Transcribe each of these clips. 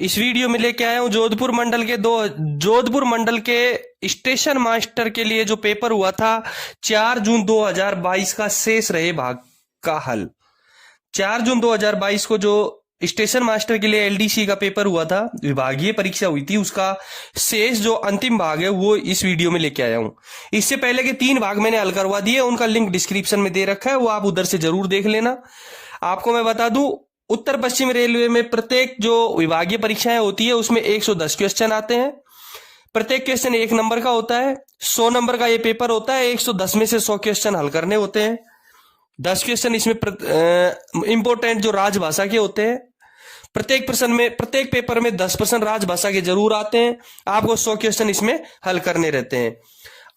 इस वीडियो में लेके आया हूं जोधपुर मंडल के स्टेशन मास्टर के लिए जो पेपर हुआ था 4 जून 2022 का शेष रहे भाग का हल। 4 जून 2022 को जो स्टेशन मास्टर के लिए एलडीसी का पेपर हुआ था, विभागीय परीक्षा हुई थी, उसका शेष जो अंतिम भाग है वो इस वीडियो में लेके आया हूं। इससे पहले के 3 भाग मैंने हल करवा दिए, उनका लिंक डिस्क्रिप्शन में दे रखा है, वो आप उधर से जरूर देख लेना। आपको मैं बता दूं, उत्तर पश्चिम रेलवे में प्रत्येक जो विभागीय परीक्षाएं होती है उसमें 110 क्वेश्चन आते हैं। प्रत्येक क्वेश्चन 1 नंबर का होता है। 100 नंबर का ये पेपर होता है। 110 में से 100 क्वेश्चन हल करने होते हैं। 10 क्वेश्चन इसमें इंपोर्टेंट जो राजभाषा के होते हैं। प्रत्येक पेपर में 10% राजभाषा के जरूर आते हैं। आपको 100 क्वेश्चन इसमें हल करने रहते हैं।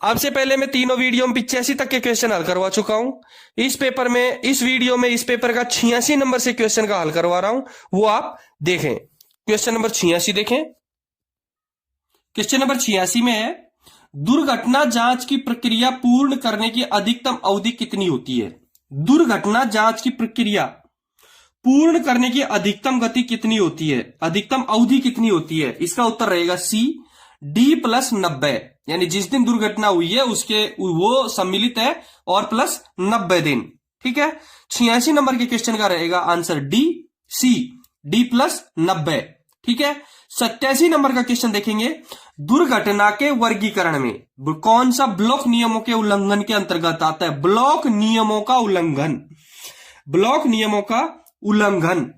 अब से पहले मैं तीनों वीडियो में 85 तक के क्वेश्चन हल करवा चुका हूं। इस वीडियो में इस पेपर का 86 नंबर से क्वेश्चन का हल करवा रहा हूं, वो आप देखें। क्वेश्चन नंबर 86 देखें। क्वेश्चन नंबर 86 में है, दुर्घटना जांच की प्रक्रिया पूर्ण करने की अधिकतम अवधि कितनी होती है? दुर्घटना जांच की प्रक्रिया पूर्ण करने की अधिकतम गति कितनी होती है, अधिकतम अवधि कितनी होती है? इसका उत्तर रहेगा सी, D+90, यानी जिस दिन दुर्घटना हुई है उसके वो सम्मिलित है और प्लस 90 दिन। ठीक है, 86 नंबर के क्वेश्चन का रहेगा आंसर डी, सी, D+90। ठीक है, 87 नंबर का क्वेश्चन देखेंगे, दुर्घटना के वर्गीकरण में कौन सा ब्लॉक नियमों के उल्लंघन के अंतर्गत आता है? ब्लॉक नियमों का उल्लंघन, ब्लॉक नियमों का उल्लंघन।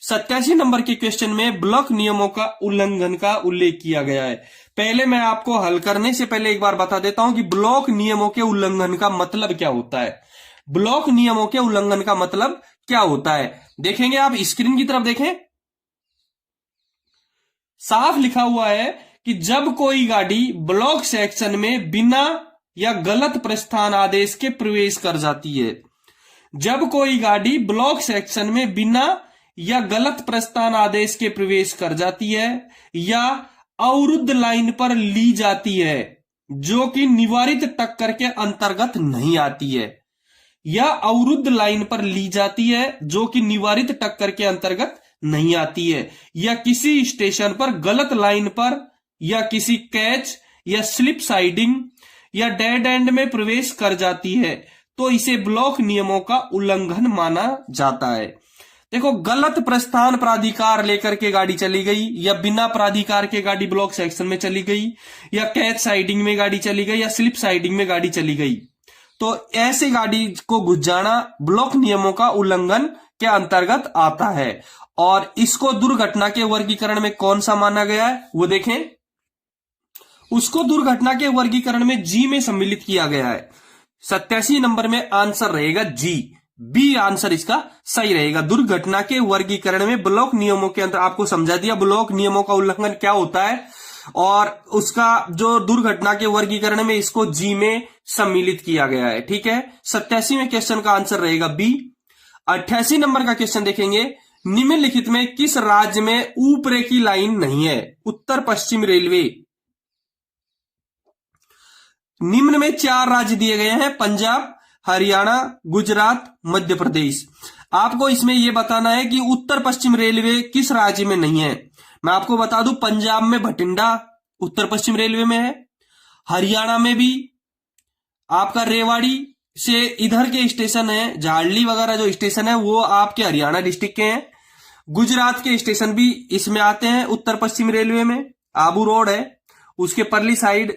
87 नंबर के क्वेश्चन में ब्लॉक नियमों का उल्लंघन का उल्लेख किया गया है। पहले मैं आपको हल करने से पहले एक बार बता देता हूं कि ब्लॉक नियमों के उल्लंघन का मतलब क्या होता है। ब्लॉक नियमों के उल्लंघन का मतलब क्या होता है देखेंगे। आप स्क्रीन की तरफ देखें, साफ लिखा हुआ है कि जब कोई गाड़ी ब्लॉक सेक्शन में बिना या गलत प्रस्थान आदेश के प्रवेश कर जाती है, जब कोई गाड़ी ब्लॉक सेक्शन में बिना या गलत प्रस्थान आदेश के प्रवेश कर जाती है या अवरुद्ध लाइन पर ली जाती है जो कि निवारित टक्कर के अंतर्गत नहीं आती है, या अवरुद्ध लाइन पर ली जाती है जो कि निवारित टक्कर के अंतर्गत नहीं आती है, या किसी स्टेशन पर गलत लाइन पर या किसी कैच या स्लिप साइडिंग या डेड एंड में प्रवेश कर जाती है, तो इसे ब्लॉक नियमों का उल्लंघन माना जाता है। देखो, गलत प्रस्थान प्राधिकार लेकर के गाड़ी चली गई, या बिना प्राधिकार के गाड़ी ब्लॉक सेक्शन में चली गई, या कैच साइडिंग में गाड़ी चली गई, या स्लिप साइडिंग में गाड़ी चली गई, तो ऐसी गाड़ी को घुस जाना ब्लॉक नियमों का उल्लंघन के अंतर्गत आता है। और इसको दुर्घटना के वर्गीकरण में कौन सा माना गया है वो देखें। उसको दुर्घटना के वर्गीकरण में जी में सम्मिलित किया गया है। 87 नंबर में आंसर रहेगा जी, बी आंसर इसका सही रहेगा। दुर्घटना के वर्गीकरण में ब्लॉक नियमों के अंतर आपको समझा दिया ब्लॉक नियमों का उल्लंघन क्या होता है, और उसका जो दुर्घटना के वर्गीकरण में इसको जी में सम्मिलित किया गया है। ठीक है, 87 में क्वेश्चन का आंसर रहेगा बी। 88 नंबर का क्वेश्चन देखेंगे, निम्नलिखित में किस राज्य में ऊपरे की लाइन नहीं है? उत्तर पश्चिम रेलवे। निम्न में 4 राज्य दिए गए हैं, पंजाब, हरियाणा, गुजरात, मध्य प्रदेश। आपको इसमें यह बताना है कि उत्तर पश्चिम रेलवे किस राज्य में नहीं है। मैं आपको बता दूं, पंजाब में भटिंडा उत्तर पश्चिम रेलवे में है। हरियाणा में भी आपका रेवाड़ी से इधर के स्टेशन है, झाड़ली वगैरह जो स्टेशन है वो आपके हरियाणा डिस्ट्रिक्ट के हैं। गुजरात के स्टेशन भी इसमें आते हैं उत्तर पश्चिम रेलवे में। आबू रोड है, उसके परली साइड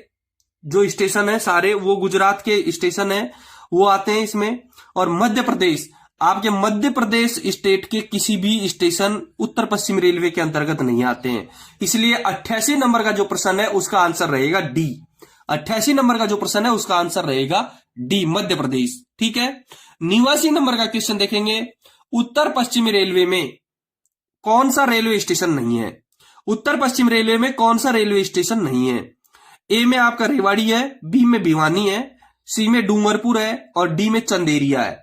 जो स्टेशन है सारे वो गुजरात के स्टेशन है, वो आते हैं इसमें। और मध्य प्रदेश, आपके मध्य प्रदेश स्टेट के किसी भी स्टेशन उत्तर पश्चिम रेलवे के अंतर्गत नहीं आते हैं। इसलिए 88 नंबर का जो प्रश्न है उसका आंसर रहेगा डी। 88 नंबर का जो प्रश्न है उसका आंसर रहेगा डी, मध्य प्रदेश। ठीक है, 89 नंबर का क्वेश्चन देखेंगे, उत्तर पश्चिम रेलवे में कौन सा रेलवे स्टेशन नहीं है? उत्तर पश्चिम रेलवे में कौन सा रेलवे स्टेशन नहीं है? ए में आपका रेवाड़ी है, बी में भिवानी है, सी में डूंगरपुर है, और डी में चंदेरिया है।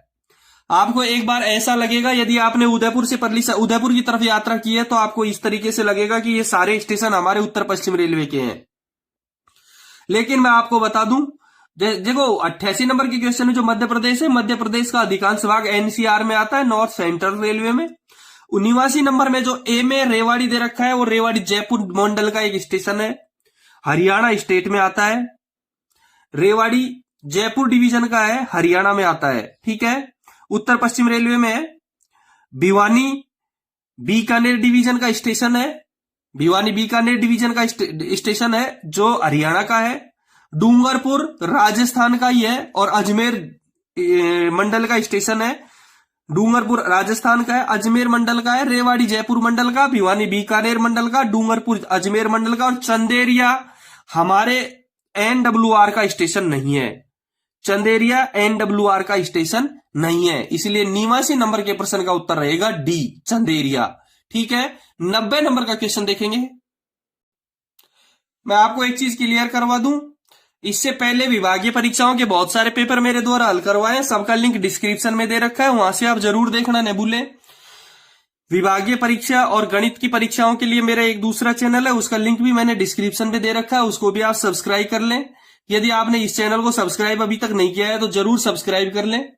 आपको एक बार ऐसा लगेगा, यदि आपने उदयपुर से उदयपुर की तरफ यात्रा की है तो आपको इस तरीके से लगेगा कि ये सारे स्टेशन हमारे उत्तर पश्चिम रेलवे के हैं। लेकिन मैं आपको बता दूं, देखो 88 नंबर के क्वेश्चन में जो मध्य प्रदेश है, मध्य प्रदेश का अधिकांश भाग एनसीआर में आता है, नॉर्थ सेंट्रल रेलवे में। 89 नंबर में जो ए में रेवाड़ी दे रखा है वो रेवाड़ी जयपुर मंडल का एक स्टेशन है, हरियाणा स्टेट में आता है। रेवाड़ी जयपुर डिवीजन का है, हरियाणा में आता है। ठीक है। उत्तर पश्चिम रेलवे में है। भिवानी बीकानेर डिवीजन का स्टेशन है, भिवानी बीकानेर डिवीजन का स्टेशन है जो हरियाणा का है। डूंगरपुर राजस्थान का ही है और अजमेर मंडल का स्टेशन है। डूंगरपुर राजस्थान का है, अजमेर मंडल का है। रेवाड़ी जयपुर मंडल का, भिवानी बीकानेर मंडल का, डूंगरपुर अजमेर मंडल का और चंदेरिया हमारे एनडब्ल्यूआर का स्टेशन नहीं है। चंदेरिया एनडब्ल्यूआर का स्टेशन नहीं है, इसलिए 89 नंबर के प्रश्न का उत्तर रहेगा डी, चंदेरिया। ठीक है। 90 नंबर का क्वेश्चन देखेंगे। मैं आपको एक चीज क्लियर करवा दूं, इससे पहले विभागीय परीक्षाओं के बहुत सारे पेपर मेरे द्वारा हल करवाए, सबका लिंक डिस्क्रिप्शन में दे रखा है, वहां से आप जरूर देखना न भूलें। विभागीय परीक्षा और गणित की परीक्षाओं के लिए मेरा एक दूसरा चैनल है, उसका लिंक भी मैंने डिस्क्रिप्शन में दे रखा है, उसको भी आप सब्सक्राइब कर लें। यदि आपने इस चैनल को सब्सक्राइब अभी तक नहीं किया है तो जरूर सब्सक्राइब कर लें।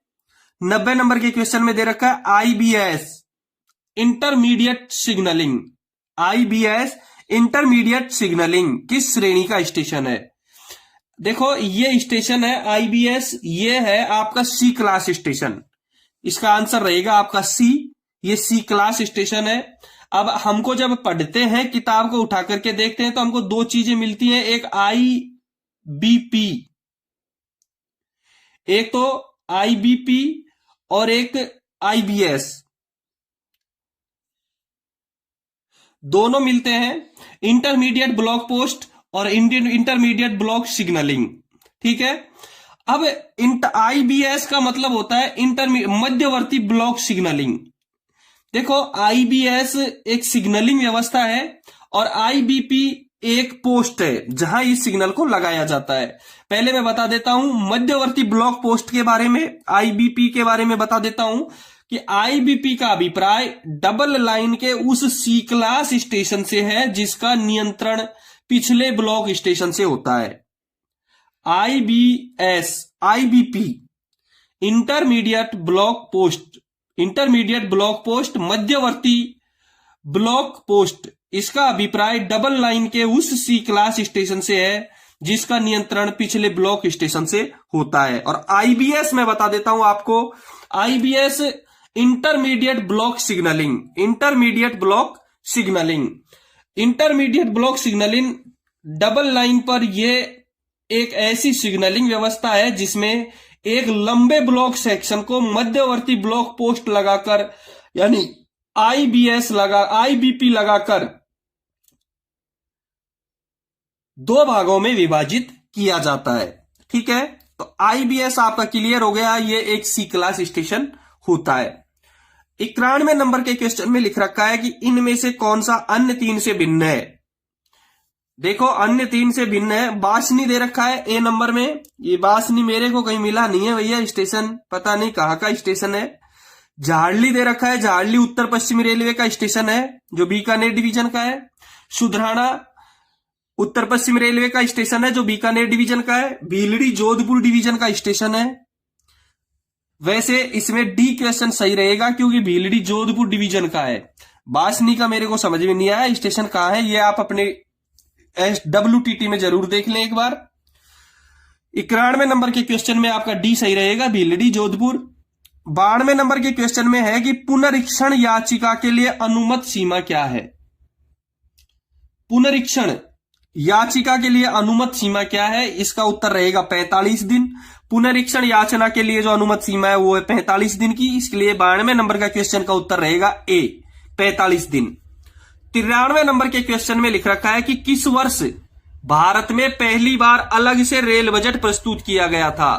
90 नंबर के क्वेश्चन में दे रखा है IBS intermediate signalling. IBS intermediate signalling किस श्रेणी का स्टेशन है? देखो ये स्टेशन है आईबीएस, ये है आपका सी क्लास स्टेशन। इसका आंसर रहेगा आपका सी, ये सी क्लास स्टेशन है। अब हमको जब पढ़ते हैं, किताब को उठा करके देखते हैं तो हमको दो चीजें मिलती हैं, एक आईबीपी, एक तो आईबीपी और एक आईबीएस, दोनों मिलते हैं। इंटरमीडिएट ब्लॉक पोस्ट और इंटरमीडिएट ब्लॉक सिग्नलिंग। ठीक है। अब आईबीएस का मतलब होता है मध्यवर्ती ब्लॉक सिग्नलिंग। देखो आईबीएस एक सिग्नलिंग व्यवस्था है और आईबीपी एक पोस्ट है जहां इस सिग्नल को लगाया जाता है। पहले मैं बता देता हूं मध्यवर्ती ब्लॉक पोस्ट के बारे में, आईबीपी के बारे में बता देता हूं कि आईबीपी का अभिप्राय डबल लाइन के उस सी क्लास स्टेशन से है जिसका नियंत्रण पिछले ब्लॉक स्टेशन से होता है। IBS, IBP intermediate block post, intermediate block post, मध्यवर्ती ब्लॉक पोस्ट, इसका अभिप्राय डबल लाइन के उस सी क्लास स्टेशन से है जिसका नियंत्रण पिछले ब्लॉक स्टेशन से होता है। और आईबीएस मैं बता देता हूं आपको, IBS intermediate block signalling, intermediate block signalling, intermediate block signalling double line पर यह एक ऐसी सिग्नलिंग व्यवस्था है जिसमें एक लंबे ब्लॉक सेक्शन को मध्यवर्ती ब्लॉक पोस्ट लगाकर, यानी आईबीपी लगाकर दो भागों में विभाजित किया जाता है। ठीक है। तो आईबीएस आपका क्लियर हो गया, ये एक सी क्लास स्टेशन होता है। 91 नंबर के क्वेश्चन में लिख रखा है कि इनमें से कौन सा अन्य तीन से भिन्न है। देखो अन्य तीन से भिन्न है, बासनी दे रखा है ए नंबर में, ये बासनी मेरे को कहीं मिला नहीं है भैया, स्टेशन पता नहीं कहां का स्टेशन है। झाड़ली दे रखा है, झाड़ली उत्तर पश्चिमी रेलवे का स्टेशन है जो बीकानेर डिवीजन का है। सुधराना उत्तर पश्चिम रेलवे का स्टेशन है जो बीकानेर डिवीजन का है। भीलड़ी जोधपुर डिवीजन का स्टेशन है। वैसे इसमें डी क्वेश्चन सही रहेगा क्योंकि भीलड़ी जोधपुर डिवीजन का है। बासनी का मेरे को समझ में नहीं आया स्टेशन कहां है, ये आप अपने WTT में जरूर देख लें एक बार। 91 नंबर के क्वेश्चन में आपका डी सही रहेगा, भीलड़ी जोधपुर। 92 नंबर के क्वेश्चन में है कि पुनरीक्षण याचिका के लिए अनुमत सीमा क्या है। पुनरीक्षण याचिका के लिए अनुमत सीमा क्या है, इसका उत्तर रहेगा 45 दिन। पुनरीक्षण याचना के लिए जो अनुमत सीमा है वो है 45 दिन की, इसलिए 92 नंबर का क्वेश्चन का उत्तर रहेगा ए, 45 दिन। 93 नंबर के क्वेश्चन में लिख रखा है कि किस वर्ष भारत में पहली बार अलग से रेल बजट प्रस्तुत किया गया था।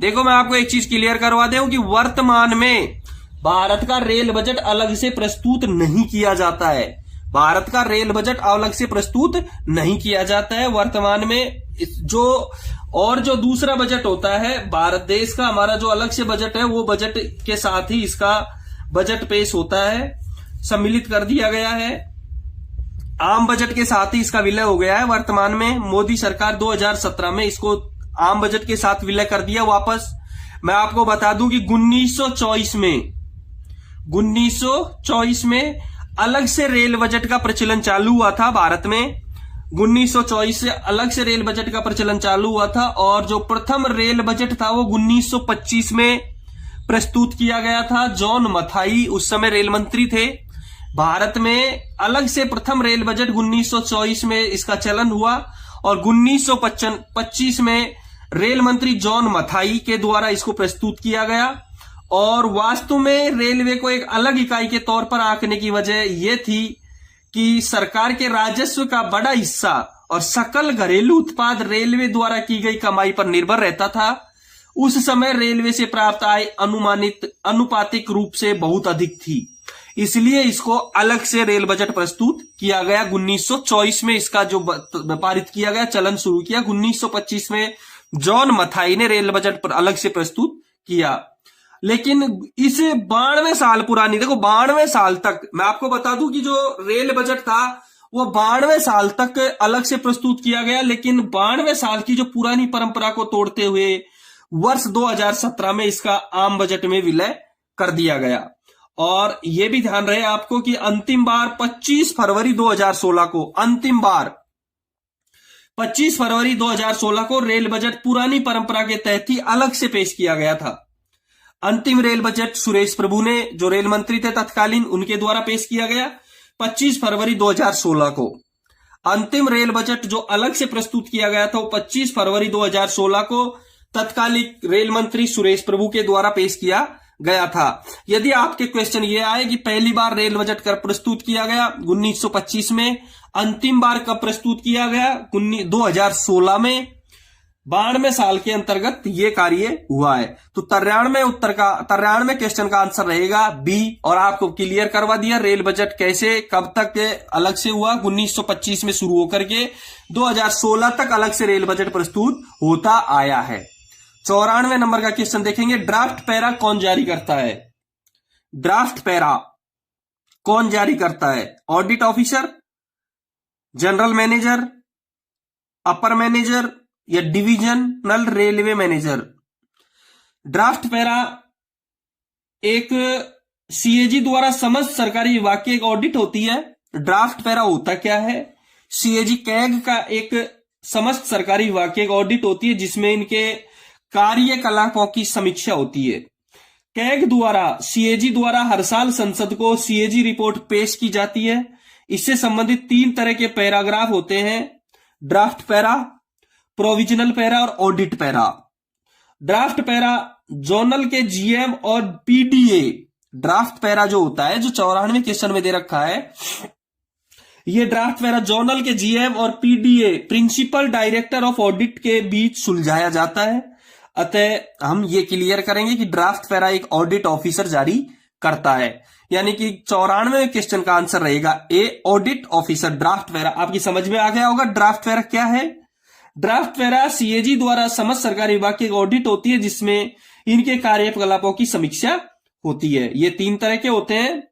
देखो मैं आपको एक चीज क्लियर करवा दूं कि वर्तमान में भारत का रेल बजट अलग से प्रस्तुत नहीं किया जाता है। भारत का रेल बजट अलग से प्रस्तुत नहीं किया जाता है वर्तमान में। जो दूसरा बजट होता है भारत देश का, हमारा जो अलग से बजट है वो बजट के साथ ही इसका बजट पेश होता है, सम्मिलित कर दिया गया है। आम बजट के साथ ही इसका विलय हो गया है। वर्तमान में मोदी सरकार 2017 में इसको आम बजट के साथ विलय कर दिया वापस। मैं आपको बता दूं कि 1924 1924 में अलग से रेल बजट का प्रचलन चालू हुआ था भारत में। 1924 से अलग से रेल बजट का प्रचलन चालू हुआ था और जो प्रथम रेल बजट था वो 1925 में प्रस्तुत किया गया था। जॉन मथाई उस समय रेल मंत्री थे। भारत में अलग से प्रथम रेल बजट 1924 में इसका चलन हुआ और 1925 में रेल मंत्री जॉन मथाई के द्वारा इसको प्रस्तुत किया गया। और वास्तव में रेलवे को एक अलग इकाई के तौर पर आंकने की वजह यह थी कि सरकार के राजस्व का बड़ा हिस्सा और सकल घरेलू उत्पाद रेलवे द्वारा की गई कमाई पर निर्भर रहता था। उस समय रेलवे से प्राप्त आय अनुपातिक रूप से बहुत अधिक थी, इसलिए इसको अलग से रेल बजट प्रस्तुत किया गया। 1924 में इसका जो पारित किया गया, चलन शुरू किया। 1925 में जॉन मथाई ने रेल बजट पर अलग से प्रस्तुत किया। लेकिन इसे 92 साल पुरानी, देखो 92 साल तक, मैं आपको बता दूं कि जो रेल बजट था वो 92 साल तक अलग से प्रस्तुत किया गया। लेकिन 92 साल की जो पुरानी परंपरा को तोड़ते हुए वर्ष 2017 में इसका आम बजट में विलय कर दिया गया। और यह भी ध्यान रहे आपको कि अंतिम बार 25 फरवरी 2016 को, अंतिम बार 25 फरवरी 2016 को रेल बजट पुरानी परंपरा के तहत ही अलग से पेश किया गया था। अंतिम रेल बजट सुरेश प्रभु ने, जो रेल मंत्री थे तत्कालीन, उनके द्वारा पेश किया गया 25 फरवरी 2016 को। अंतिम रेल बजट जो अलग से प्रस्तुत किया गया था वो 25 फरवरी 2016 को तत्कालीन रेल मंत्री सुरेश प्रभु के द्वारा पेश किया गया था। यदि आपके क्वेश्चन ये आए कि पहली बार रेल बजट कब प्रस्तुत किया गया, 1925 में, अंतिम बार कब प्रस्तुत किया गया, 2016 में, 92 साल के अंतर्गत ये कार्य हुआ है। तो 93 क्वेश्चन का आंसर रहेगा बी। और आपको क्लियर करवा दिया रेल बजट कैसे कब तक अलग से हुआ। 1925 में शुरू होकर के 2016 तक अलग से रेल बजट प्रस्तुत होता आया है। 94 नंबर का क्वेश्चन देखेंगे, ड्राफ्ट पैरा कौन जारी करता है? ड्राफ्ट पैरा कौन जारी करता है? ऑडिट ऑफिसर, जनरल मैनेजर, अपर मैनेजर या divisional railway manager? Draft para एक सीएजी द्वारा समस्त सरकारी विभाग की एक ऑडिट होती है। ड्राफ्ट पैरा होता क्या है? सीएजी कैग का एक समस्त सरकारी विभाग की एक ऑडिट होती है जिसमें इनके कार्यकलापों की समीक्षा होती है। कैग द्वारा, सीएजी द्वारा हर साल संसद को सीएजी रिपोर्ट पेश की जाती है। इससे संबंधित 3 तरह के पैराग्राफ होते हैं, ड्राफ्ट पैरा, प्रोविजनल पैरा और audit para. Draft para zonal के जीएम और पीडीए, ड्राफ्ट पैरा जो होता है, जो 94 क्वेश्चन में दे रखा है, ये ड्राफ्ट पैरा जोनल के जीएम और PDA, principal director of audit के बीच सुलझाया जाता है। अतः हम ये क्लियर करेंगे कि ड्राफ्ट पैरा एक ऑडिट ऑफिसर जारी करता है। यानी कि 94 क्वेश्चन का आंसर रहेगा ए, ऑडिट ऑफिसर। ड्राफ्ट पैरा आपकी समझ में आ गया होगा। ड्राफ्ट पैरा क्या है? ड्राफ्ट पैरा सीएजी द्वारा समस्त सरकारी विभाग की एक ऑडिट होती है जिसमें इनके कार्यकलापों की समीक्षा होती है। ये 3 तरह के होते हैं।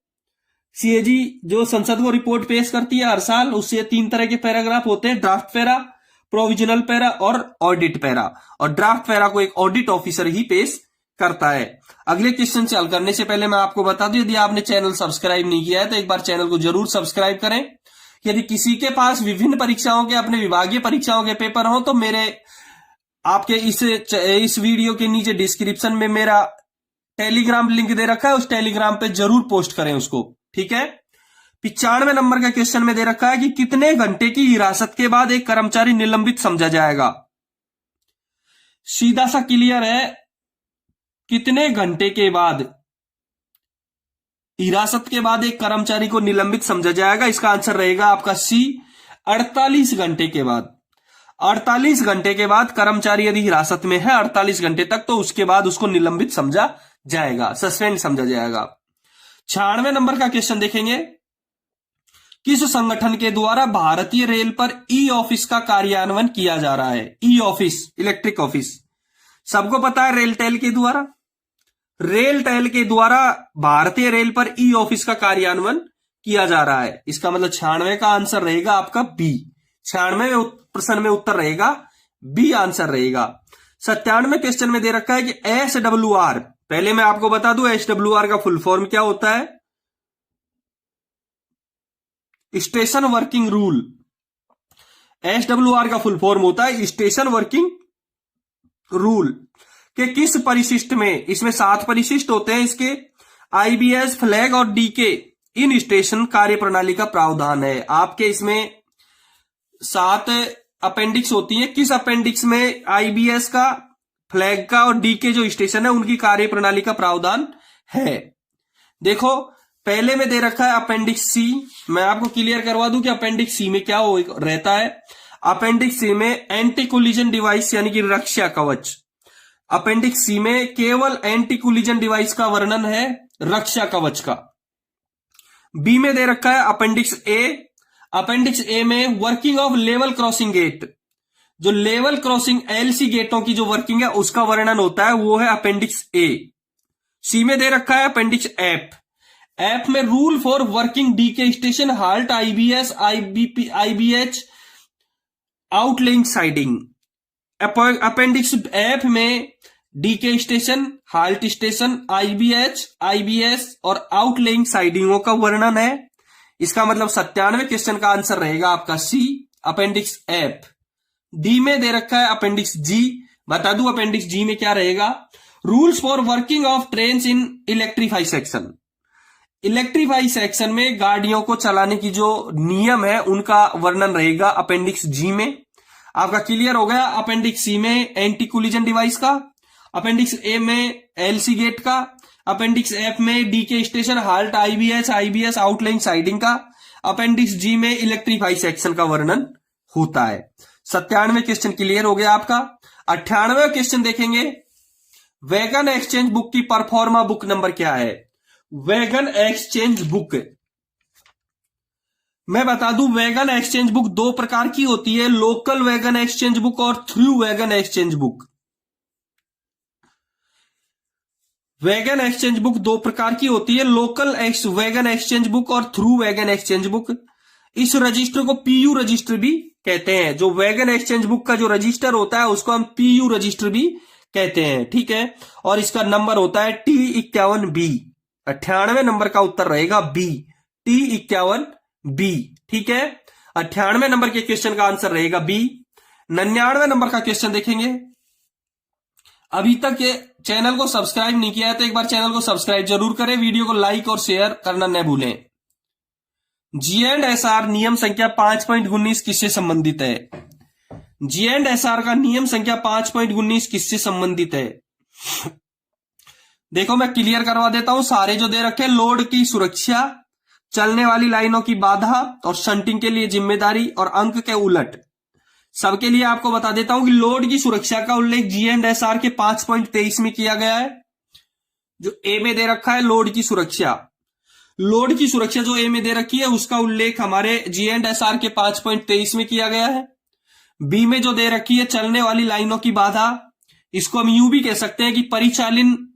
सीएजी जो संसद को रिपोर्ट पेश करती है हर साल, उससे 3 तरह के पैराग्राफ होते हैं, ड्राफ्ट पैरा, प्रोविजनल पैरा और ऑडिट पैरा। और ड्राफ्ट पैरा को एक ऑडिट ऑफिसर ही पेश करता है। अगले क्वेश्चन से हल करने से पहले मैं आपको बता दूं, यदि आपने चैनल सब्सक्राइब नहीं किया है तो एक बार चैनल को जरूर सब्सक्राइब करें। यदि किसी के पास विभिन्न परीक्षाओं के, अपने विभागीय परीक्षाओं के पेपर हो तो मेरे आपके इस वीडियो के नीचे डिस्क्रिप्शन में मेरा टेलीग्राम लिंक दे रखा है, उस टेलीग्राम पे जरूर पोस्ट करें उसको, ठीक है। 95 नंबर का क्वेश्चन में दे रखा है कि कितने घंटे की हिरासत के बाद एक कर्मचारी निलंबित समझा जाएगा? सीधा सा क्लियर है, कितने घंटे के बाद, हिरासत के बाद एक कर्मचारी को निलंबित समझा जाएगा? इसका आंसर रहेगा आपका सी, 48 घंटे के बाद। 48 घंटे के बाद कर्मचारी यदि हिरासत में है 48 घंटे तक, तो उसके बाद उसको निलंबित समझा जाएगा, सस्पेंड समझा जाएगा। 96 नंबर का क्वेश्चन देखेंगे, किस संगठन के द्वारा भारतीय रेल पर ई ऑफिस का कार्यान्वयन किया जा रहा है? ई ऑफिस, इलेक्ट्रिक ऑफिस, सबको पता है रेलटेल के द्वारा। रेलटेल के द्वारा भारतीय रेल पर ई ऑफिस का कार्यान्वयन किया जा रहा है। इसका मतलब 96 का आंसर रहेगा आपका बी। 96 प्रश्न में उत्तर रहेगा बी, आंसर रहेगा। 97 क्वेश्चन में दे रखा है कि SWR पहले मैं आपको बता दूं एचडब्ल्यूआर का फुल फॉर्म क्या होता है। Station working rule. एचडब्ल्यूआर का फुल फॉर्म होता है स्टेशन वर्किंग रूल। के किस परिशिष्ट में, इसमें 7 परिशिष्ट होते हैं इसके, आईबीएस, फ्लैग और डीके इन स्टेशन कार्य प्रणाली का प्रावधान है। आपके इसमें 7 अपेंडिक्स होती है। किस अपेंडिक्स में आईबीएस का, फ्लैग का और डीके जो स्टेशन है उनकी कार्य प्रणाली का प्रावधान है। देखो पहले में दे रखा है अपेंडिक्स सी। मैं आपको क्लियर करवा दूं कि अपेंडिक्स सी में क्या रहता है। अपेंडिक्स सी में एंटी कोलिजन डिवाइस यानी कि रक्षा कवच। अपेंडिक्स सी में केवल एंटी कोलिजन डिवाइस का वर्णन है, रक्षा कवच का। बी में दे रखा है अपेंडिक्स ए। अपेंडिक्स ए में working of level crossing gate, जो लेवल क्रॉसिंग एलसी गेटों की जो वर्किंग है उसका वर्णन होता है, वो है अपेंडिक्स ए। सी में दे रखा है अपेंडिक्स एफ। एफ में rule for working DK station, halt, IBS, IBH, outlying siding. Appendix F में DK station, halt station, IBS और आउटलेइंग साइडिंगों का वर्णन है। इसका मतलब 97 क्वेश्चन का आंसर रहेगा आपका सी, अपेंडिक्स एफ। डी में दे रखा है अपेंडिक्स जी। बता दूं अपेंडिक्स जी में क्या रहेगा, rules for working of trains in electrify section. Electrify section में गाड़ियों को चलाने की जो नियम है उनका वर्णन रहेगा अपेंडिक्स जी में। आपका क्लियर हो गया। अपेंडिक्स सी में एंटी कोलिजन डिवाइस का, अपेंडिक्स ए में एलसी गेट का, अपेंडिक्स एफ में DK station, halt, IBS, outline siding का, अपेंडिक्स जी में इलेक्ट्रीफाई सेक्शन का वर्णन होता है। 97 क्वेश्चन क्लियर हो गया आपका। 98वां क्वेश्चन देखेंगे, वैगन एक्सचेंज बुक की परफॉर्मा बुक नंबर क्या है। वैगन एक्सचेंज बुक, मैं बता दूं वैगन एक्सचेंज बुक 2 प्रकार की होती है, लोकल वैगन एक्सचेंज बुक और through wagon exchange book. Wagon exchange book 2 प्रकार की होती है, लोकल वैगन एक्सचेंज बुक और थ्रू वैगन एक्सचेंज बुक। इस रजिस्टर को पीयू रजिस्टर भी कहते हैं। जो वैगन एक्सचेंज बुक का जो रजिस्टर होता है उसको हम पीयू रजिस्टर भी कहते हैं, ठीक है। और इसका नंबर होता है T51B। 98 नंबर का उत्तर रहेगा बी, T51B, ठीक है। 98 नंबर के क्वेश्चन का आंसर रहेगा बी। 99 नंबर का क्वेश्चन देखेंगे। अभी तक ये चैनल को सब्सक्राइब नहीं किया है तो एक बार चैनल को सब्सक्राइब जरूर करें, वीडियो को लाइक और शेयर करना न भूलें। G&SR नियम संख्या 5.19 किससे संबंधित है। G&SR का नियम संख्या 5.19 किससे संबंधित है। देखो मैं क्लियर करवा देता हूं, सारे जो दे रखे, लोड की सुरक्षा, चलने वाली लाइनों की बाधा और शंटिंग के लिए जिम्मेदारी और अंक के उलट, सबके लिए आपको बता देता हूं कि लोड की सुरक्षा का उल्लेख G&SR के 5.23 में किया गया है। जो ए में दे रखा है लोड की सुरक्षा, लोड की सुरक्षा जो ए में दे रखी है उसका उल्लेख हमारे G&SR के 5.23 में किया गया है। बी में जो दे रखी है चलने वाली लाइनों की बाधा, इसको हम यूं भी कह सकते हैं कि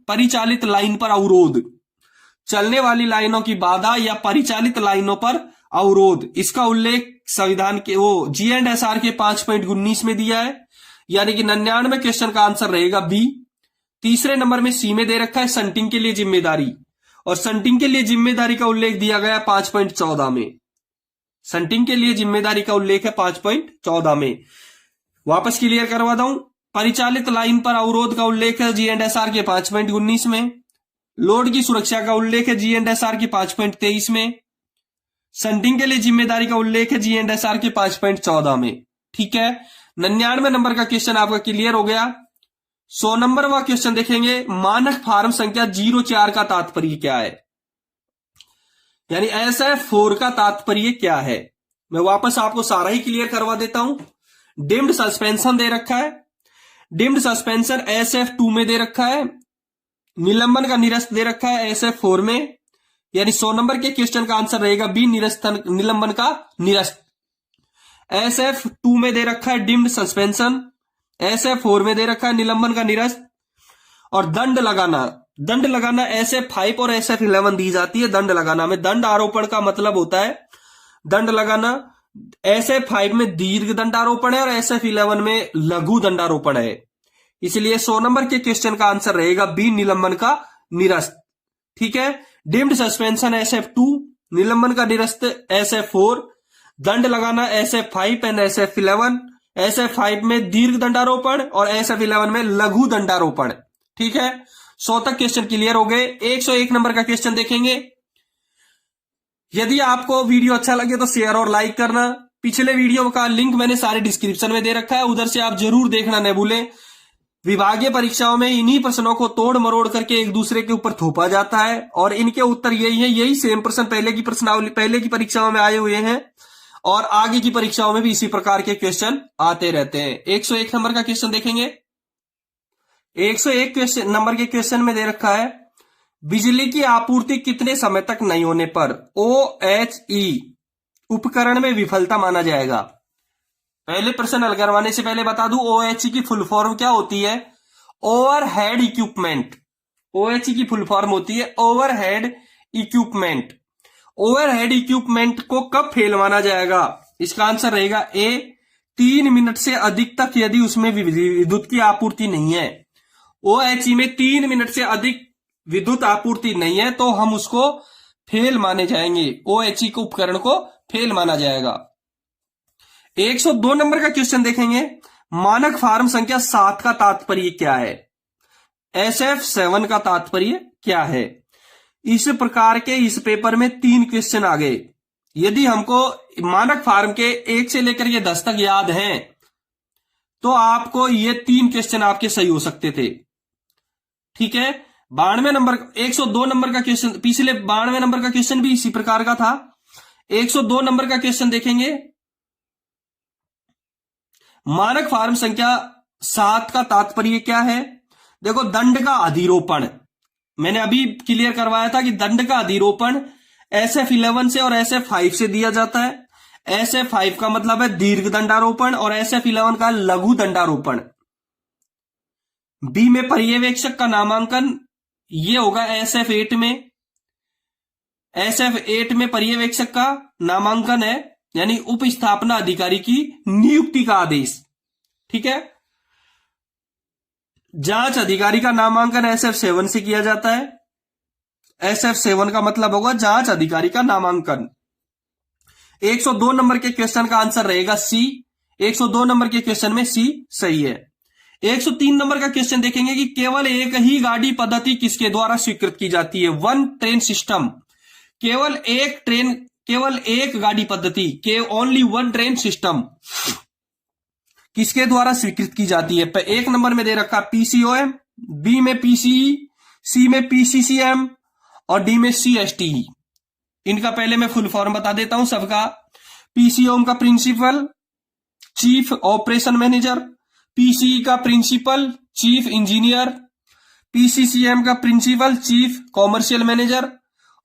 परिचालित लाइन पर अवरोध, चलने वाली लाइनों की बाधा या परिचालित लाइनों पर अवरोध, इसका उल्लेख संविधान के G&SR के 5.19 में दिया है। यानी कि 99 क्वेश्चन का आंसर रहेगा बी। तीसरे नंबर में सी में दे रखा है शंटिंग के लिए जिम्मेदारी, और शंटिंग के लिए जिम्मेदारी का उल्लेख दिया गया 5.14 में। शंटिंग के लिए जिम्मेदारी का उल्लेख है 5.14 में। वापस क्लियर करवा दूं, परिचालित लाइन पर अवरोध का उल्लेख है G&SR के 5.19 में, लोड की सुरक्षा का उल्लेख है G&SR के 5.23 में, शंटिंग के लिए जिम्मेदारी का उल्लेख है G&SR के 5.14 में, ठीक है। 99 नंबर का क्वेश्चन आपका क्लियर हो गया। 100 नंबर का क्वेश्चन देखेंगे, मानक फार्म संख्या 04 का तात्पर्य क्या है, यानी SF4 का तात्पर्य क्या है। मैं वापस आपको सारा ही क्लियर करवा देता हूं। डिम्ड सस्पेंशन दे रखा है, डिम्ड सस्पेंशन SF2 में दे रखा है, निलंबन का निरस्त दे रखा है SF4 में, यानी 100 नंबर के क्वेश्चन का आंसर रहेगा बी, निलंबन का निरस्त। SF2 में दे रखा है डिम्ड सस्पेंशन, SF4 में दे रखा है निलंबन का निरस्त। और दंड लगाना SF5 और SF11 दी जाती है। दंड लगाना में दंड आरोपण का मतलब होता है, दंड लगाना SF5 में दीर्घ दंडारोपण है और SF11 में लघु दंडारोपण है। इसलिए 100 नंबर के क्वेश्चन का आंसर रहेगा बी, निलंबन का निरस्त। ठीक है। डिम्ड सस्पेंशन SF2, निलंबन का निरस्त SF4, दंड लगाना SF5 एंड SF11। SF5 में दीर्घ दंडारोपण और SF11 में लघु दंडारोपण। ठीक है। 100 तक क्वेश्चन क्लियर हो गए। 101 नंबर का क्वेश्चन देखेंगे। यदि आपको वीडियो अच्छा लगे तो शेयर और लाइक करना। पिछले वीडियो का लिंक मैंने सारे डिस्क्रिप्शन में दे रखा है, उधर से आप जरूर देखना न भूलें। विभागीय परीक्षाओं में इन्हीं प्रश्नों को तोड़ मरोड़ करके एक दूसरे के ऊपर थोपा जाता है और इनके उत्तर यही है। यही सेम प्रश्न पहले की प्रश्नावली, पहले की परीक्षाओं में आए हुए हैं और आगे की परीक्षाओं में भी इसी प्रकार के क्वेश्चन आते रहते हैं। 101 नंबर का क्वेश्चन देखेंगे। 101 नंबर के क्वेश्चन में दे रखा है, बिजली की आपूर्ति कितने समय तक नहीं होने पर OHE उपकरण में विफलता माना जाएगा। पहले प्रश्न हल करवाने से पहले बता दूं, OHE की फुल फॉर्म क्या होती है? Overhead equipment. OHE की फुल फॉर्म होती है ओवरहेड इक्विपमेंट। ओवरहेड इक्विपमेंट को कब फेल माना जाएगा? इसका आंसर रहेगा ए, 3 मिनट से अधिक तक यदि उसमें विद्युत की आपूर्ति नहीं है। OHE में 3 मिनट से अधिक विद्युत आपूर्ति नहीं है तो हम उसको फेल माने जाएंगे। OHE के उपकरण को फेल माना जाएगा। 102 नंबर का क्वेश्चन देखेंगे। मानक फार्म संख्या 7 का तात्पर्य क्या है? SF7 का तात्पर्य क्या है? इस प्रकार के इस पेपर में 3 क्वेश्चन आ गए। यदि हमको मानक फार्म के 1 से लेकर के 10 तक याद हैं तो आपको ये 3 क्वेश्चन आपके सही हो सकते थे। ठीक है। 92 नंबर 102 नंबर का क्वेश्चन, पिछले 92 नंबर का क्वेश्चन भी इसी प्रकार का था। 102 नंबर का क्वेश्चन देखेंगे। मानक फार्म संख्या 7 का तात्पर्य क्या है? देखो, दंड का अधिरोपण मैंने अभी क्लियर करवाया था कि दंड का अधिरोपण SF11 से और SF5 से दिया जाता है। SF5 का मतलब है दीर्घ दंडारोपण और SF11 का लघु दंडारोपण। बी में पर्यवेक्षक का नामांकन ये होगा SF8 में। SF8 में पर्यवेक्षक का नामांकन है, यानी उपस्थापना अधिकारी की नियुक्ति का आदेश। ठीक है। जांच अधिकारी का नामांकन SF7 से किया जाता है। SF7 का मतलब होगा जांच अधिकारी का नामांकन। 102 नंबर के क्वेश्चन का आंसर रहेगा सी। 102 नंबर के क्वेश्चन में सी सही है। 103 नंबर का क्वेश्चन देखेंगे कि केवल एक ही गाड़ी पद्धति किसके द्वारा स्वीकृत की जाती है? One train system. केवल एक गाड़ी पद्धति के ओनली वन ट्रेन सिस्टम किसके द्वारा स्वीकृत की जाती है? 1 नंबर में दे रखा PCOM, बी में PCE, सी में PCCM और डी में CSTE। इनका पहले मैं फुल फॉर्म बता देता हूं सबका। PCOM का principal chief operation manager, PCE का प्रिंसिपल चीफ इंजीनियर, PCCM का प्रिंसिपल चीफ कॉमर्शियल मैनेजर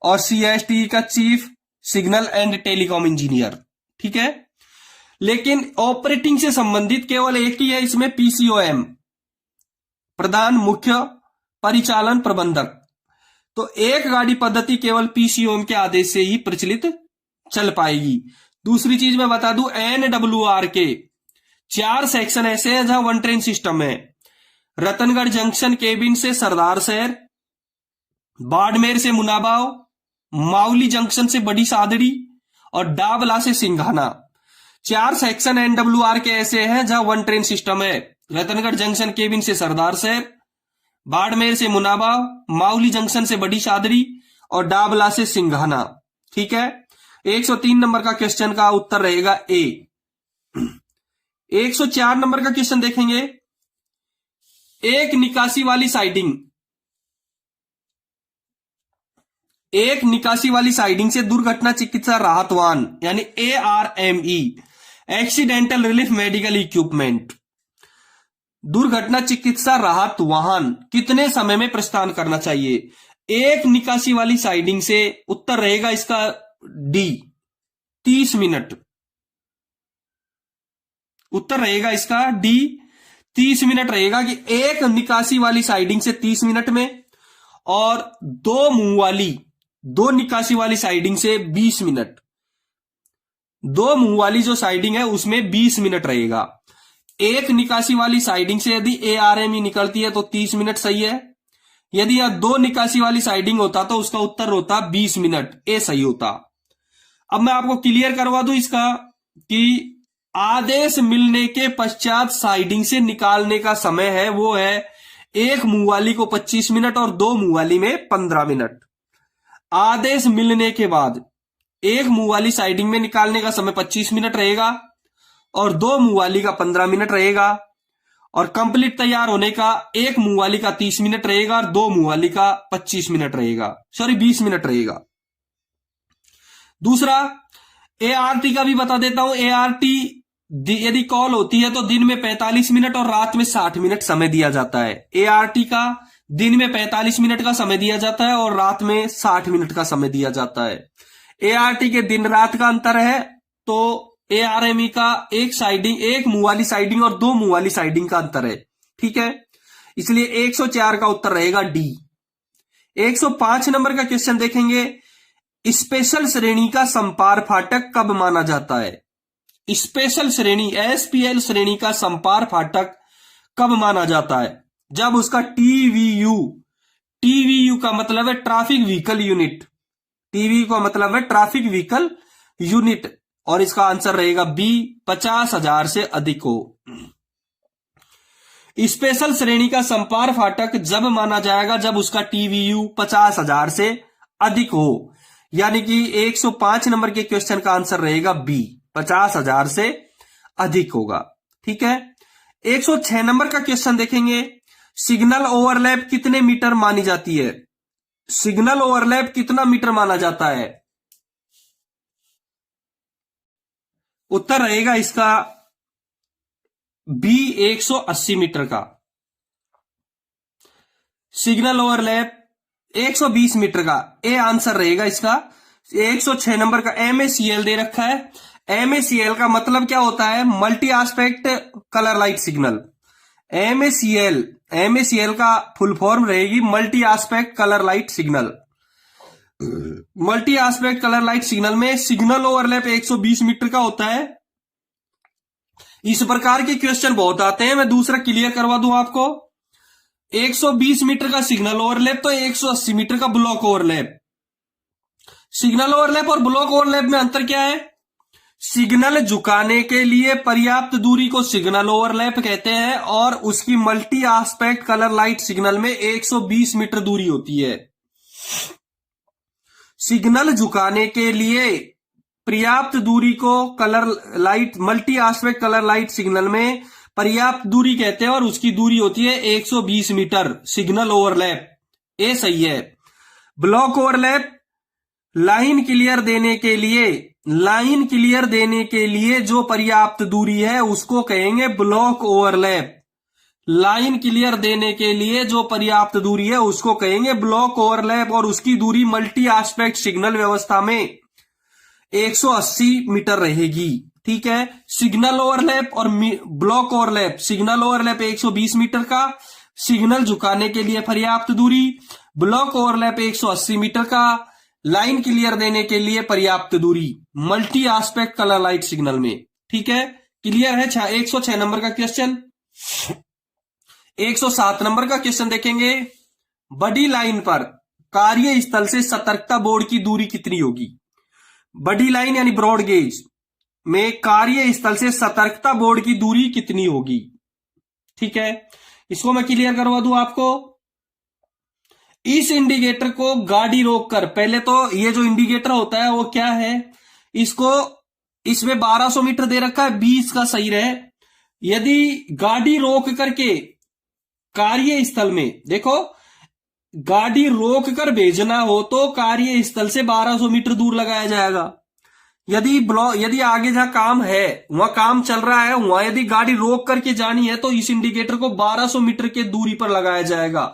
और CSTE का chief signal and telecom engineer. ठीक है। लेकिन ऑपरेटिंग से संबंधित केवल एक ही है इसमें, PCOM, प्रधान मुख्य परिचालन प्रबंधक। तो एक गाड़ी पद्धति केवल PCOM के आदेश से ही प्रचलित चल पाएगी। दूसरी चीज मैं बता दूं, NWR के 4 सेक्शन ऐसे हैं जहां वन ट्रेन सिस्टम है। रतनगढ़ जंक्शन केबिन से सरदार शहर, बाड़मेर से मुनाबाव, माउली जंक्शन से बड़ी सादड़ी और डाबला से सिंघाना। 4 सेक्शन NWR के ऐसे हैं जहां वन ट्रेन सिस्टम है। रतनगढ़ जंक्शन केबिन से सरदार शहर, बाड़मेर से मुनाबाव, माउली जंक्शन से बड़ी सादड़ी और डाबला से सिंघाना। ठीक है। 103 नंबर का क्वेश्चन का उत्तर रहेगा ए। 104 नंबर का क्वेश्चन देखेंगे। एक निकासी वाली साइडिंग से दुर्घटना चिकित्सा राहत वाहन यानी ARME, accidental relief medical equipment, दुर्घटना चिकित्सा राहत वाहन कितने समय में प्रस्थान करना चाहिए? एक निकासी वाली साइडिंग से उत्तर रहेगा इसका डी, 30 मिनट। उत्तर रहेगा इसका डी, 30 मिनट रहेगा कि एक निकासी वाली साइडिंग से 30 मिनट में और दो निकासी वाली साइडिंग से 20 मिनट। 2 मुंह वाली जो साइडिंग है उसमें 20 मिनट रहेगा। एक निकासी वाली साइडिंग से यदि ARME निकलती है तो 30 मिनट सही है। यदि यह 2 निकासी वाली साइडिंग होता तो उसका उत्तर होता 20 मिनट, ए सही होता। अब मैं आपको क्लियर करवा दूं इसका कि आदेश मिलने के पश्चात साइडिंग से निकालने का समय है वो है एक मुंह वाली को 25 मिनट और 2 मुंह वाली में 15 मिनट। आदेश मिलने के बाद एक मुंह वाली साइडिंग में निकालने का समय 25 मिनट रहेगा और 2 मुंह वाली का 15 मिनट रहेगा और कंप्लीट तैयार होने का एक मुंह वाली का 30 मिनट रहेगा और 2 मुंह वाली का 25 मिनट रहेगा, सॉरी 20 मिनट रहेगा। दूसरा ART का भी बता देता हूं। ART यदि कॉल होती है तो दिन में 45 मिनट और रात में 60 मिनट समय दिया जाता है। ART का दिन में 45 मिनट का समय दिया जाता है और रात में 60 मिनट का समय दिया जाता है। ART के दिन रात का अंतर है तो ARME का एक मुंह वाली साइडिंग और 2 मुंह वाली साइडिंग का अंतर है, ठीक है। इसलिए 104 का उत्तर रहेगा डी। 105 नंबर का क्वेश्चन देखेंगे। स्पेशल श्रेणी का संपार फाटक कब माना जाता है? स्पेशल श्रेणी SPL श्रेणी का संपार फाटक कब माना जाता है? जब उसका TVU का मतलब है ट्रैफिक व्हीकल यूनिट, TVU का मतलब है ट्रैफिक व्हीकल यूनिट और इसका आंसर रहेगा बी, 50,000 से अधिक हो। स्पेशल श्रेणी का संपार फाटक जब माना जाएगा जब उसका TVU 50,000 से अधिक हो, यानी कि 105 नंबर के क्वेश्चन का आंसर रहेगा बी, 50,000 से अधिक होगा, ठीक है। 106 नंबर का क्वेश्चन देखेंगे। सिग्नल ओवरलैप कितने मीटर मानी जाती है? सिग्नल ओवरलैप कितना मीटर माना जाता है? उत्तर रहेगा इसका बी, 180 मीटर का। सिग्नल ओवरलैप 120 मीटर का, ए आंसर रहेगा इसका। 106 नंबर का MACL दे रखा है। MACL का मतलब क्या होता है? Multi aspect colour light signal. MACL का फुल फॉर्म रहेगी multi aspect colour light signal. Multi aspect colour light signal में सिग्नल ओवरलैप 120 मीटर का होता है। इस प्रकार के क्वेश्चन बहुत आते हैं, मैं दूसरा क्लियर करवा दूं आपको। 120 मीटर का सिग्नल ओवरलैप तो 180 मीटर का ब्लॉक ओवरलैप। सिग्नल ओवरलैप और ब्लॉक ओवरलैप में अंतर क्या है? सिग्नल झुकाने के लिए पर्याप्त दूरी को सिग्नल ओवरलैप कहते हैं और उसकी multi aspect colour light signal में 120 मीटर दूरी होती है। सिग्नल झुकाने के लिए पर्याप्त दूरी को multi aspect colour light signal में पर्याप्त दूरी कहते हैं और उसकी दूरी होती है 120 मीटर। सिग्नल ओवरलैप, ए सही है। ब्लॉक ओवरलैप लाइन क्लियर देने के लिए जो पर्याप्त दूरी है उसको कहेंगे ब्लॉक ओवरलैप। लाइन क्लियर देने के लिए जो पर्याप्त दूरी है उसको कहेंगे ब्लॉक ओवरलैप और उसकी दूरी मल्टी एस्पेक्ट सिग्नल व्यवस्था में 180 मीटर रहेगी, ठीक है। सिग्नल ओवरलैप और block overlap. Signal overlap 120 metre का, सिग्नल झुकाने के लिए पर्याप्त दूरी। ब्लॉक ओवरलैप 180 मीटर का, लाइन क्लियर देने के लिए पर्याप्त दूरी, multi aspect colour light signal में, ठीक है। क्लियर है 106 नंबर का क्वेश्चन। 107 नंबर का क्वेश्चन देखेंगे। बड़ी लाइन पर कार्यस्थल से सतर्कता बोर्ड की दूरी कितनी होगी? बड़ी लाइन यानी ब्रॉड गेज में कार्यस्थल से सतर्कता बोर्ड की दूरी कितनी होगी? ठीक है, इसको मैं क्लियर करवा दूं आपको। इस इंडिकेटर को गाड़ी रोककर, पहले तो ये जो इंडिकेटर होता है वो क्या है, इसमें 1200 मीटर दे रखा है, 20 का सही रहे। यदि गाड़ी रोक करके कार्यस्थल में, देखो गाड़ी रोक कर भेजना हो तो कार्यस्थल से 1200 मीटर दूर लगाया जाएगा। यदि आगे जहां काम है, वहां काम चल रहा है, वहां यदि गाड़ी रोक करके जानी है तो इस इंडिकेटर को 1200 मीटर के दूरी पर लगाया जाएगा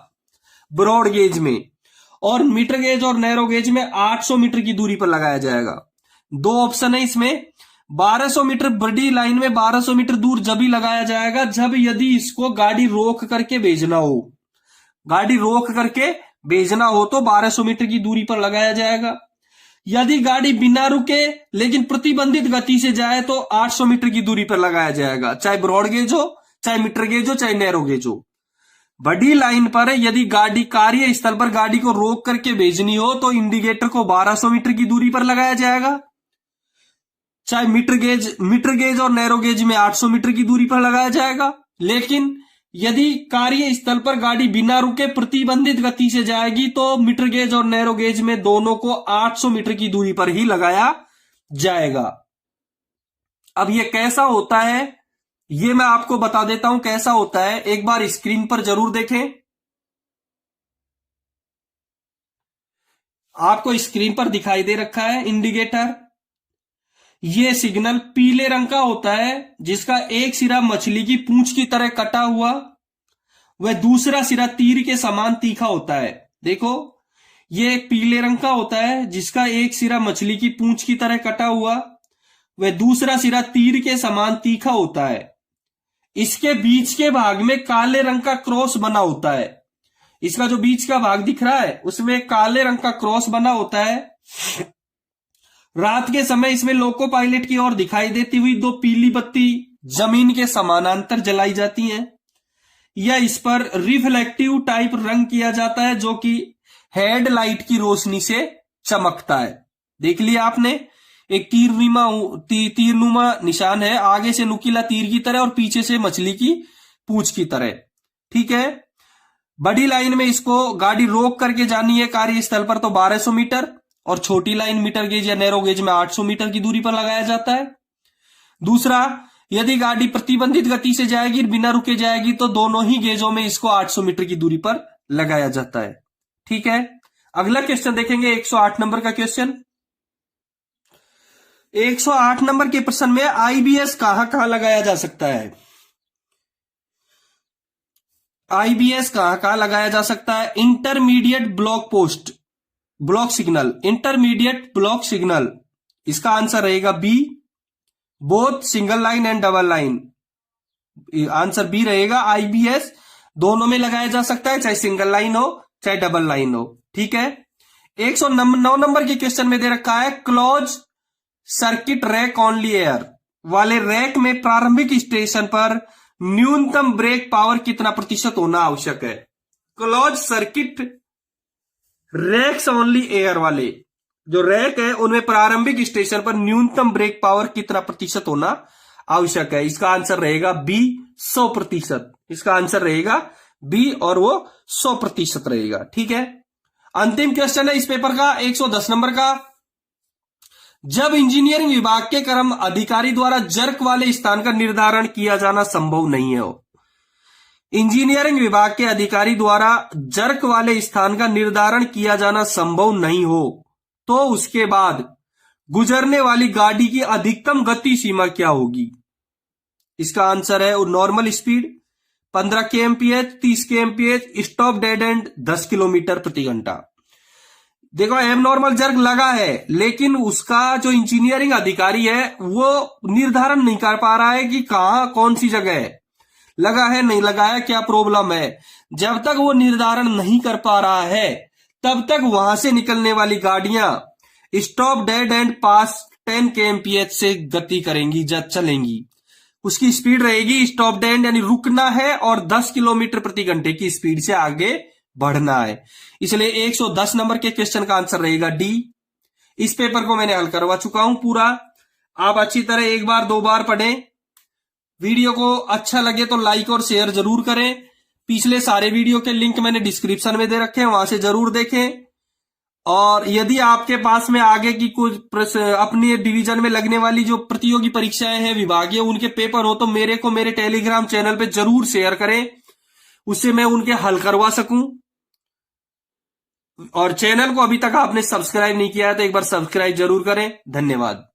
ब्रॉड गेज में, और मीटर गेज और नैरो गेज में 800 मीटर की दूरी पर लगाया जाएगा। दो ऑप्शन है इसमें। 1200 मीटर बड़ी लाइन में 1200 मीटर दूर जब ही लगाया जाएगा जब यदि इसको गाड़ी रोक करके भेजना हो। गाड़ी रोक करके भेजना हो तो 1200 मीटर की दूरी पर लगाया जाएगा। यदि गाड़ी बिना रुके लेकिन प्रतिबंधित गति से जाए तो 800 मीटर की दूरी पर लगाया जाएगा, चाहे ब्रॉड गेज हो, चाहे मीटर गेज हो, चाहे नैरो गेज हो। बड़ी लाइन पर यदि गाड़ी कार्य स्थल पर गाड़ी को रोक करके भेजनी हो तो इंडिकेटर को 1200 मीटर की दूरी पर लगाया जाएगा, चाहे मीटर गेज और नैरो गेज में 800 मीटर की दूरी पर लगाया जाएगा। लेकिन यदि कार्य स्थल पर गाड़ी बिना रुके प्रतिबंधित गति से जाएगी तो मीटर गेज और नैरो गेज में दोनों को 800 मीटर की दूरी पर ही लगाया जाएगा। अब यह कैसा होता है ये मैं आपको बता देता हूं कैसा होता है, एक बार स्क्रीन पर जरूर देखें। आपको स्क्रीन पर दिखाई दे रखा है इंडिकेटर। यह सिग्नल पीले रंग का होता है जिसका एक सिरा मछली की पूंछ की तरह कटा हुआ, वह दूसरा सिरा तीर के समान तीखा होता है। देखो यह एक पीले रंग का होता है जिसका एक सिरा मछली की पूंछ की तरह कटा हुआ, वह दूसरा सिरा तीर के समान तीखा होता है। इसके बीच के भाग में काले रंग का क्रॉस बना होता है। इसका जो बीच का भाग दिख रहा है उसमें काले रंग का क्रॉस बना होता है। रात के समय इसमें लोको पायलट की ओर दिखाई देती हुई दो पीली बत्ती जमीन के समानांतर जलाई जाती हैं। या इस पर रिफ्लेक्टिव टाइप रंग किया जाता है जो कि हेडलाइट की रोशनी से चमकता है। देख लिया आपने, एक तीरनुमा निशान है, आगे से नुकीला तीर की तरह और पीछे से मछली की पूंछ की तरह। ठीक है, बड़ी लाइन में इसको गाड़ी रोक करके जानी है कार्यस्थल पर तो 1200 मीटर, और छोटी लाइन मीटर गेज या नैरो गेज में 800 मीटर की दूरी पर लगाया जाता है। दूसरा, यदि गाड़ी प्रतिबंधित गति से जाएगी बिना रुके जाएगी तो दोनों ही गेजों में इसको 800 मीटर की दूरी पर लगाया जाता है। ठीक है, अगला क्वेश्चन देखेंगे 108 नंबर का क्वेश्चन। 108 नंबर के प्रश्न में आईबीएस कहां कहां लगाया जा सकता है? आईबीएस कहां कहां लगाया जा सकता है? Intermediate block signal, intermediate block signal, इसका आंसर रहेगा B. Both single line and double line, answer B रहेगा। आईबीएस दोनों में लगाया जा सकता है, चाहे सिंगल लाइन हो चाहे डबल लाइन हो। ठीक है, 109 नंबर के क्वेश्चन में दे रखा है close circuit rack only air वाले रैक में प्रारंभिक स्टेशन पर न्यूनतम ब्रेक पावर कितना प्रतिशत होना आवश्यक है? Close circuit rakes only air वाले जो रैक है उनमें प्रारंभिक स्टेशन पर न्यूनतम ब्रेक पावर कितना प्रतिशत होना आवश्यक है? इसका आंसर रहेगा बी, 100%। इसका आंसर रहेगा बी और वो 100% रहेगा। ठीक है, अंतिम क्वेश्चन है इस पेपर का 110 नंबर का। जब इंजीनियरिंग विभाग के कर्म अधिकारी द्वारा जर्क वाले स्थान का निर्धारण किया जाना संभव नहीं हो, इंजीनियरिंग विभाग के अधिकारी द्वारा जर्क वाले स्थान का निर्धारण किया जाना संभव नहीं हो तो उसके बाद गुजरने वाली गाड़ी की अधिकतम गति सीमा क्या होगी? इसका आंसर है normal speed 15 kmph, 30 kmph, stop dead and 10 kilometre प्रति घंटा। देखो एब नॉर्मल जर्क लगा है लेकिन उसका जो इंजीनियरिंग अधिकारी है वो निर्धारण नहीं कर पा रहा है कि कहां कौन सी जगह है, लगा है नहीं लगा है, क्या प्रॉब्लम है। जब तक वो निर्धारण नहीं कर पा रहा है तब तक वहां से निकलने वाली गाड़ियां stop dead and pass 10 kmph से गति करेंगी, जब चलेंगी। उसकी स्पीड रहेगी स्टॉप डेड यानी रुकना है और 10 किलोमीटर प्रति घंटे की स्पीड से आगे बढ़ना है। इसलिए 110 नंबर के क्वेश्चन का आंसर रहेगा डी। इस पेपर को मैंने हल करवा चुका हूं पूरा, आप अच्छी तरह एक बार दो बार पढ़ें। वीडियो को अच्छा लगे तो लाइक और शेयर जरूर करें। पिछले सारे वीडियो के लिंक मैंने डिस्क्रिप्शन में दे रखे हैं, वहां से जरूर देखें। और यदि आपके पास में आगे की कुछ अपनी डिवीजन में लगने वाली जो प्रतियोगी परीक्षाएं हैं विभागीय उनके पेपर हो तो मेरे को मेरे टेलीग्राम चैनल पे जरूर शेयर करें, उससे मैं उनके हल करवा सकूं। और चैनल को अभी तक आपने सब्सक्राइब नहीं किया है तो एक बार सब्सक्राइब जरूर करें। धन्यवाद।